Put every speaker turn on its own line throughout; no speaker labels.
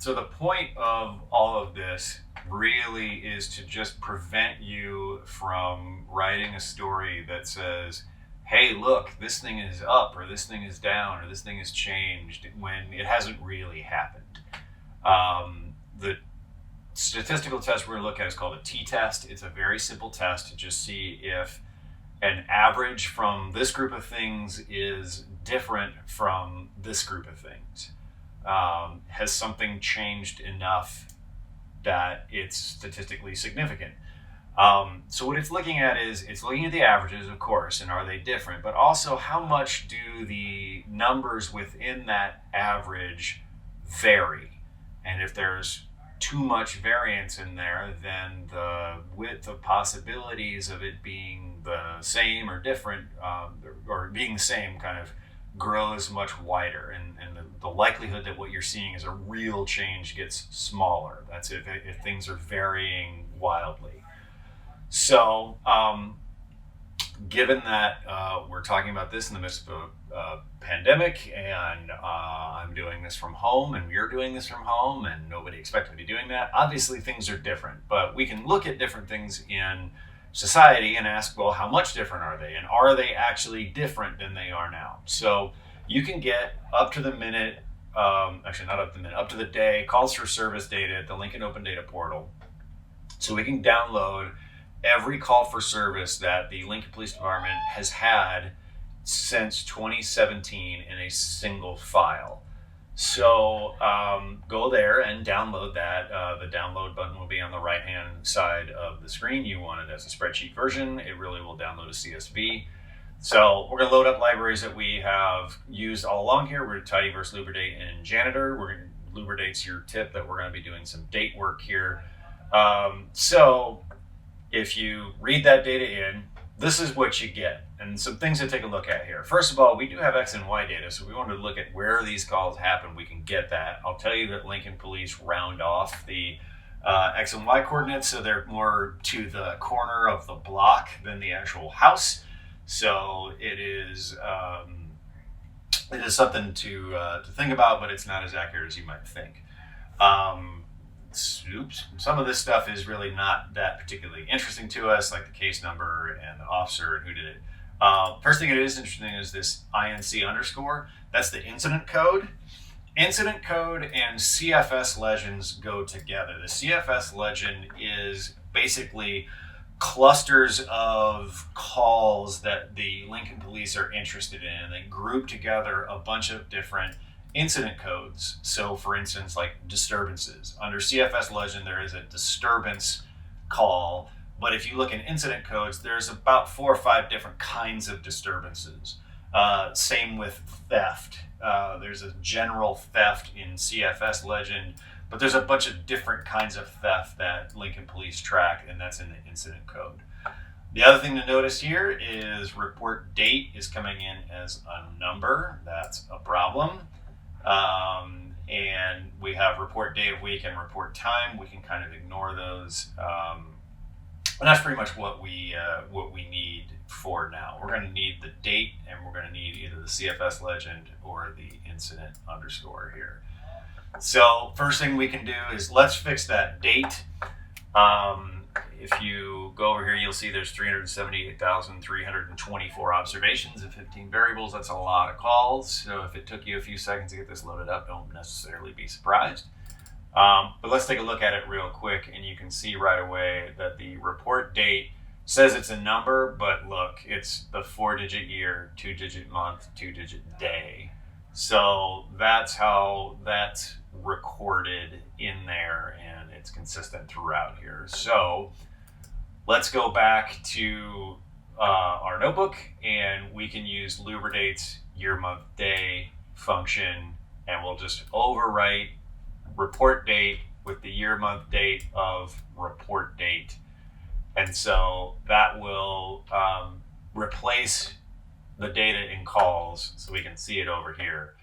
So the point of all of this really is to just prevent you from writing a story that says, hey, look, this thing is up, or this thing is down, or this thing has changed, when it hasn't really happened. The statistical test we're going to look at is called a t-test. It's a very simple test to just see if an average from this group of things is different from this group of things. Has something changed enough that it's statistically significant? So what it's looking at is it's looking at the averages, of course, and are they different, but also how much do the numbers within that average vary? And if there's too much variance in there, then the width of possibilities of it being the same or different, or being the same, kind of grows much wider, and the likelihood that what you're seeing is a real change gets smaller. That's if things are varying wildly. So, given that we're talking about this in the midst of a pandemic, and I'm doing this from home, and you're doing this from home, and nobody expected to be doing that, obviously things are different. But we can look at different things in society and ask, well, how much different are they? And are they actually different than they are now? So you can get up to the minute, actually not up to the minute, up to the day calls for service data at the Lincoln Open Data Portal. So we can download every call for service that the Lincoln Police Department has had since 2017 in a single file. So go there and download that. The download button will be on the right-hand side of the screen. You want it as a spreadsheet version. It really will download a CSV. So we're going to load up libraries that we have used all along here. We're tidyverse, lubridate, and janitor. Lubridate's your tip that we're going to be doing some date work here. So if you read that data in, this is what you get, and some things to take a look at here. First of all, we do have X and Y data, so we wanted to look at where these calls happen. We can get that. I'll tell you that Lincoln Police round off the X and Y coordinates, so they're more to the corner of the block than the actual house. So it is something to think about, but it's not as accurate as you might think. Some of this stuff is really not that particularly interesting to us, like the case number and the officer and who did it. First thing that is interesting is this INC underscore. That's the incident code. Incident code and CFS legends go together. The CFS legend is basically clusters of calls that the Lincoln Police are interested in. They group together a bunch of different incident codes. So for instance, like disturbances. Under CFS legend, there is a disturbance call, but if you look in incident codes, there's about 4 or 5 different kinds of disturbances. Same with theft. There's a general theft in CFS legend, but there's a bunch of different kinds of theft that Lincoln Police track, and that's in the incident code. The other thing to notice here is report date is coming in as a number. That's a problem. And we have report day of week and report time. We can kind of ignore those. And that's pretty much what we need for now. We're going to need the date, and we're going to need either the CFS legend or the incident underscore here. So first thing we can do is let's fix that date. If you go over here, you'll see there's 378,324 observations of 15 variables. That's a lot of calls. So if it took you a few seconds to get this loaded up, don't necessarily be surprised. But let's take a look at it real quick, and you can see right away that the report date says it's a number, but look, it's the 4-digit year, 2-digit month, 2-digit day. So that's how that's recorded in there, and it's consistent throughout here. So let's go back to our notebook, and we can use lubridate's year, month, day function, and we'll just overwrite report date with the year, month, date of report date. And so that will replace the data in calls, so we can see it over here.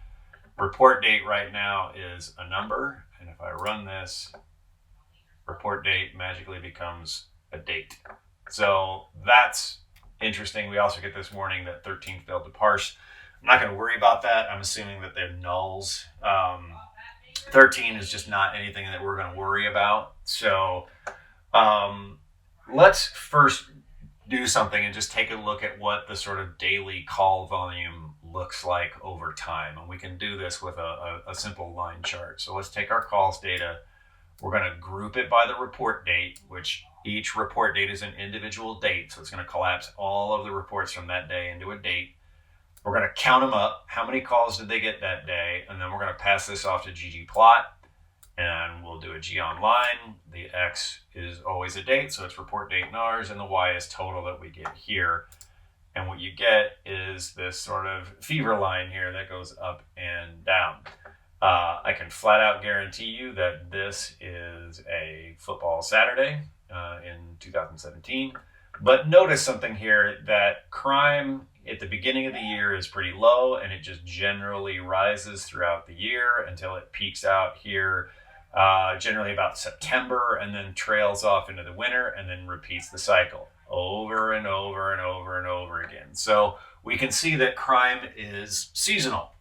Report date right now is a number, and if I run this, report date magically becomes a date. So that's interesting. We also get this warning that 13 failed to parse. I'm not going to worry about that. I'm assuming that they're nulls. 13 is just not anything that we're going to worry about. So let's first do something and just take a look at what the sort of daily call volume looks like over time. And we can do this with a simple line chart. So let's take our calls data. We're going to group it by the report date, which each report date is an individual date. So it's going to collapse all of the reports from that day into a date. We're going to count them up. How many calls did they get that day? And then we're going to pass this off to ggplot. And we'll do a G online. The X is always a date, so it's report date in ours, and the Y is total that we get here. And what you get is this sort of fever line here that goes up and down. I can flat out guarantee you that this is a football Saturday in 2017. But notice something here, that crime at the beginning of the year is pretty low, and it just generally rises throughout the year until it peaks out here generally about September, and then trails off into the winter, and then repeats the cycle over and over and over and over again. So we can see that crime is seasonal.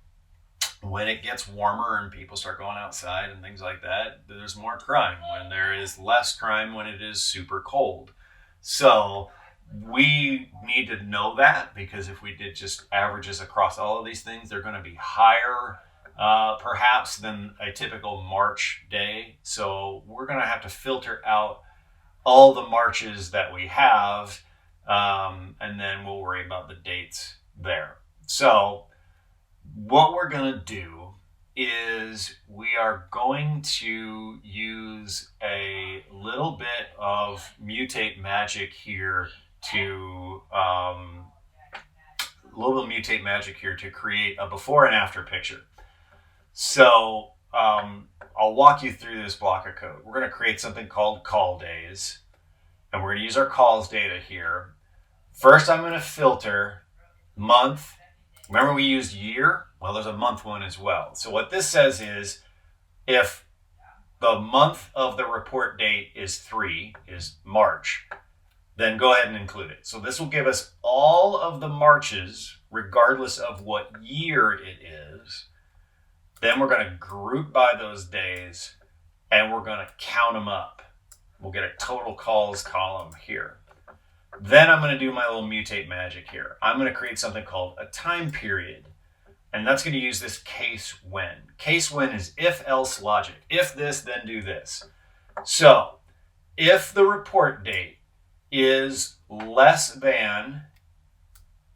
When it gets warmer and people start going outside and things like that, there's more crime. When there is less crime when it is super cold. So we need to know that, because if we did just averages across all of these things, they're going to be higher perhaps than a typical March day. So we're going to have to filter out all the Marches that we have, and then we'll worry about the dates there. So what we're going to do is we are going to use a little bit of mutate magic here to create a before and after picture. So I'll walk you through this block of code. We're going to create something called call days, and we're going to use our calls data here. First, I'm going to filter month. Remember we used year? Well, there's a month one as well. So what this says is, if the month of the report date is March, then go ahead and include it. So this will give us all of the Marches, regardless of what year it is. Then we're going to group by those days, and we're going to count them up. We'll get a total calls column here. Then I'm going to do my little mutate magic here. I'm going to create something called a time period. And that's going to use this case when. Case when is if-else logic. If this, then do this. So if the report date is less than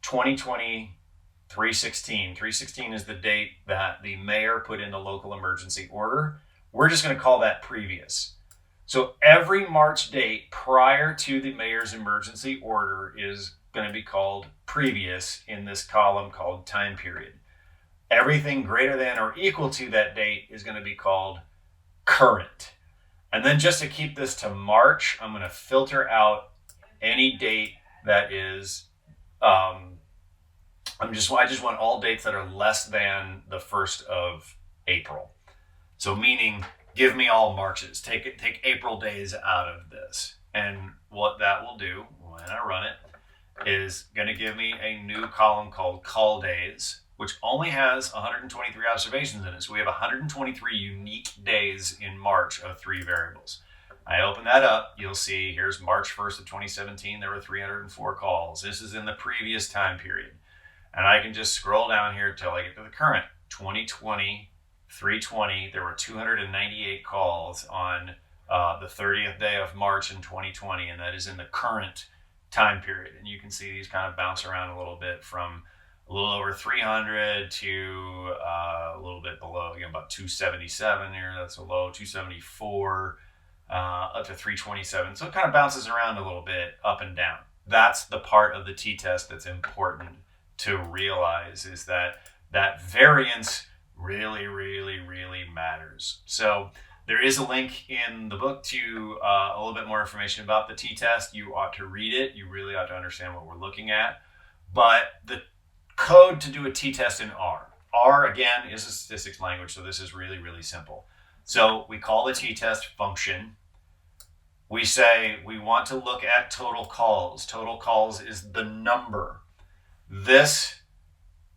2020 3/16. 3/16 is the date that the mayor put in the local emergency order. We're just going to call that previous. So every March date prior to the mayor's emergency order is going to be called previous in this column called time period. Everything greater than or equal to that date is going to be called current. And then just to keep this to March, I'm going to filter out any date that is I just want all dates that are less than the 1st of April. So meaning, give me all Marches. Take April days out of this. And what that will do when I run it is going to give me a new column called call days, which only has 123 observations in it. So we have 123 unique days in March of 3 variables. I open that up, you'll see here's March 1st of 2017, there were 304 calls. This is in the previous time period. And I can just scroll down here till I get to the current. 2020, 3/20, there were 298 calls on the 30th day of March in 2020, and that is in the current time period. And you can see these kind of bounce around a little bit from a little over 300 to a little bit below, again, about 277 here, that's a low, 274, up to 327. So it kind of bounces around a little bit up and down. That's the part of the t-test that's important to realize, is that variance really, really, really matters. So there is a link in the book to a little bit more information about the t-test. You ought to read it. You really ought to understand what we're looking at. But the code to do a t-test in R. R, again, is a statistics language, so this is really, really simple. So we call the t-test function. We say we want to look at total calls. Total calls is the number. This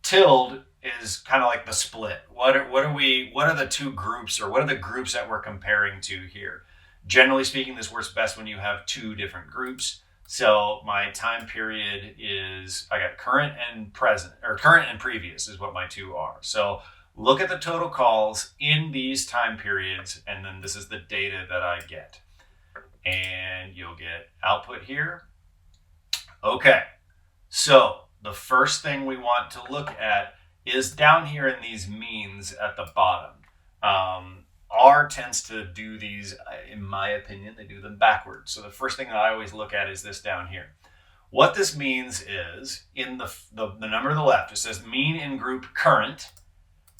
tilde is kind of like the split. what are the two groups, or what are the groups that we're comparing to here? Generally speaking, this works best when you have two different groups. So my time period is, I got current and present, or current and previous is what my two are. So look at the total calls in these time periods, and then this is the data that I get. And you'll get output here. Okay, so the first thing we want to look at is down here in these means at the bottom. R tends to do these, in my opinion, they do them backwards. So the first thing that I always look at is this down here. What this means is, in the number to the left, it says mean in group current.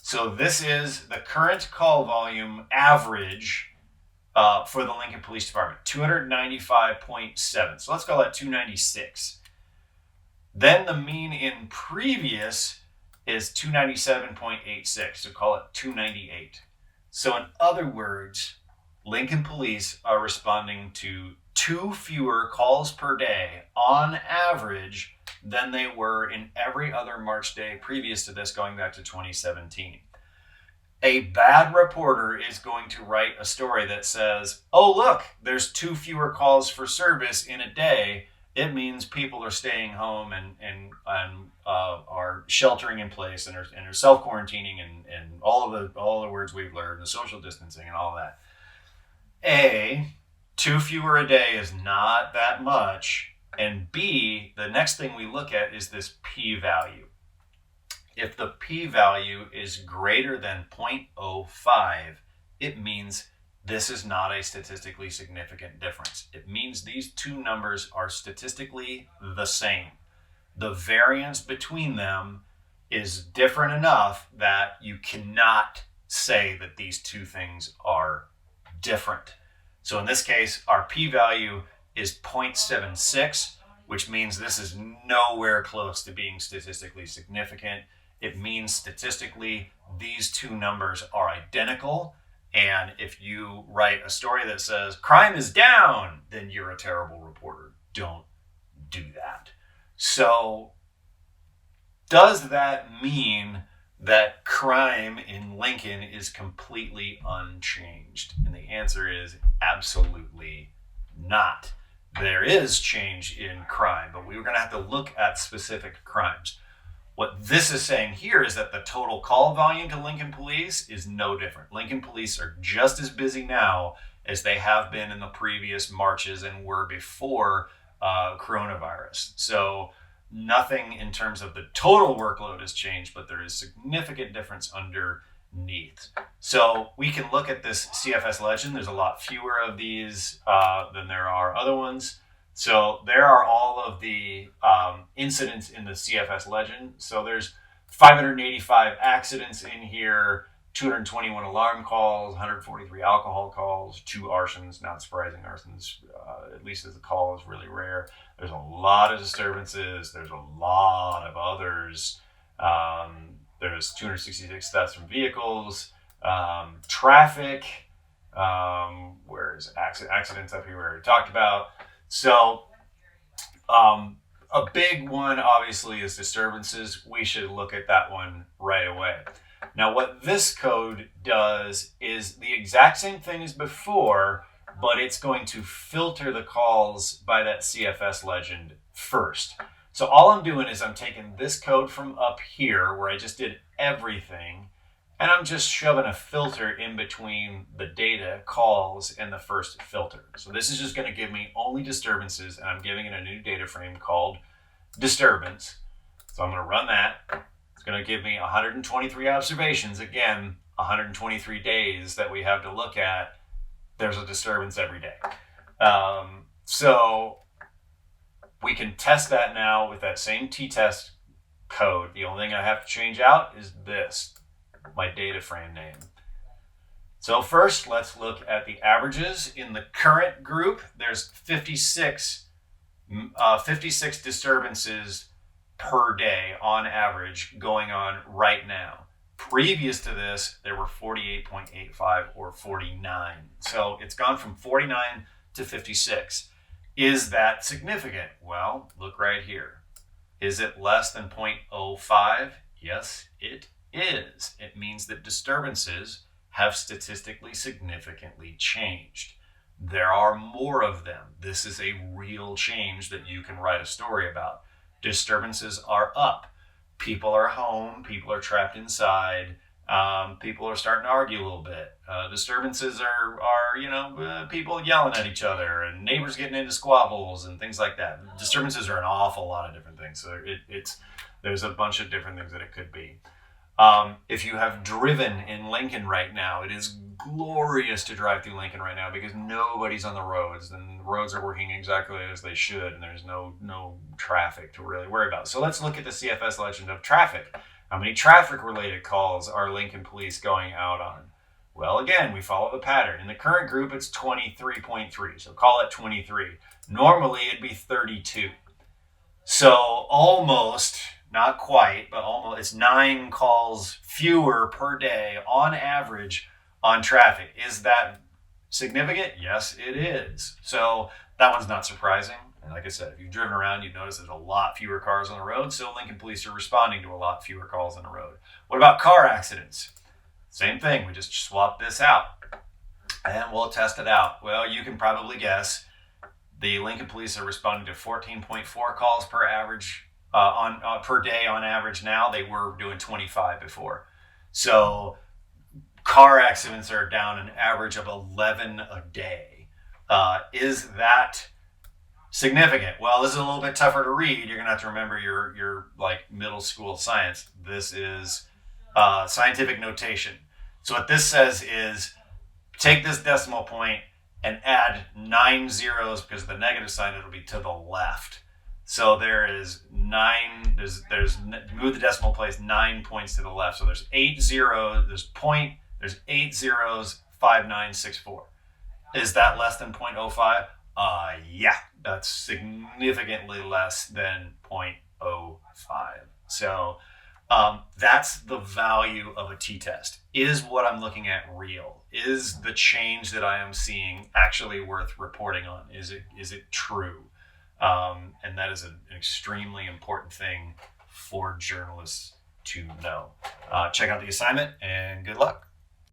So this is the current call volume average for the Lincoln Police Department, 295.7. So let's call that 296. Then the mean in previous is 297.86, so call it 298. So in other words, Lincoln Police are responding to 2 fewer calls per day on average than they were in every other March day previous to this, going back to 2017. A bad reporter is going to write a story that says, oh, look, there's 2 fewer calls for service in a day. It means people are staying home and are sheltering in place and are self-quarantining and all the words we've learned, the social distancing and all that. A, 2 fewer a day is not that much. And B, the next thing we look at is this p-value. If the p-value is greater than 0.05, it means this is not a statistically significant difference. It means these two numbers are statistically the same. The variance between them is different enough that you cannot say that these two things are different. So in this case, our p-value is 0.76, which means this is nowhere close to being statistically significant. It means statistically these two numbers are identical. And if you write a story that says crime is down, then you're a terrible reporter. Don't do that. So does that mean that crime in Lincoln is completely unchanged? And the answer is absolutely not. There is change in crime, but we're going to have to look at specific crimes. What this is saying here is that the total call volume to Lincoln Police is no different. Lincoln Police are just as busy now as they have been in the previous marches and were before coronavirus. So nothing in terms of the total workload has changed, but there is significant difference underneath. So we can look at this CFS legend. There's a lot fewer of these than there are other ones. So there are all of the incidents in the CFS legend. So there's 585 accidents in here, 221 alarm calls, 143 alcohol calls, 2 arsons. Not surprising, arsons, at least as a call, is really rare. There's a lot of disturbances. There's a lot of others. There's 266 deaths from vehicles, traffic. Where's accidents up here we already talked about. So a big one obviously is disturbances. We should look at that one right away. Now what this code does is the exact same thing as before, but it's going to filter the calls by that CFS legend first. So all I'm doing is I'm taking this code from up here where I just did everything, and I'm just shoving a filter in between the data calls and the first filter. So this is just going to give me only disturbances, and I'm giving it a new data frame called disturbance. So I'm going to run that. It's going to give me 123 observations. Again, 123 days that we have to look at. There's a disturbance every day. So we can test that now with that same t-test code. The only thing I have to change out is this, my data frame name. So first, let's look at the averages. In the current group, there's 56 disturbances per day on average going on right now. Previous to this, there were 48.85 or 49. So it's gone from 49 to 56. Is that significant? Well, look right here. Is it less than 0.05? Yes, it is. It means that disturbances have statistically significantly changed. There are more of them. This is a real change that you can write a story about. Disturbances are up. People are home. People are trapped inside. People are starting to argue a little bit. Disturbances are people yelling at each other and neighbors getting into squabbles and things like that. Disturbances are an awful lot of different things. So there's a bunch of different things that it could be. If you have driven in Lincoln right now, it is glorious to drive through Lincoln right now because nobody's on the roads and the roads are working exactly as they should and there's no traffic to really worry about. So let's look at the CFS legend of traffic. How many traffic-related calls are Lincoln police going out on? Well, again, we follow the pattern. In the current group, it's 23.3, so call it 23. Normally, it'd be 32. So almost, not quite, but almost, it's 9 calls fewer per day on average on traffic. Is that significant? Yes, it is. So that one's not surprising. And like I said, if you've driven around, you've noticed there's a lot fewer cars on the road. So Lincoln police are responding to a lot fewer calls on the road. What about car accidents? Same thing. We just swap this out and we'll test it out. Well, you can probably guess the Lincoln police are responding to 14.4 calls per average per day on average now. They were doing 25 before. So car accidents are down an average of 11 a day. Is that significant? Well, this is a little bit tougher to read. You're gonna have to remember your like middle school science. This is scientific notation. So what this says is take this decimal point and add 9 zeros because of the negative sign, it'll be to the left. So there is 9, there's move the decimal place 9 points to the left. So there's 8 zeros, there's 8 zeros, 5964. Is that less than 0.05? Yeah, that's significantly less than 0.05. So that's the value of a t-test. Is what I'm looking at real? Is the change that I am seeing actually worth reporting on? Is it true? And that is an extremely important thing for journalists to know. Check out the assignment and good luck.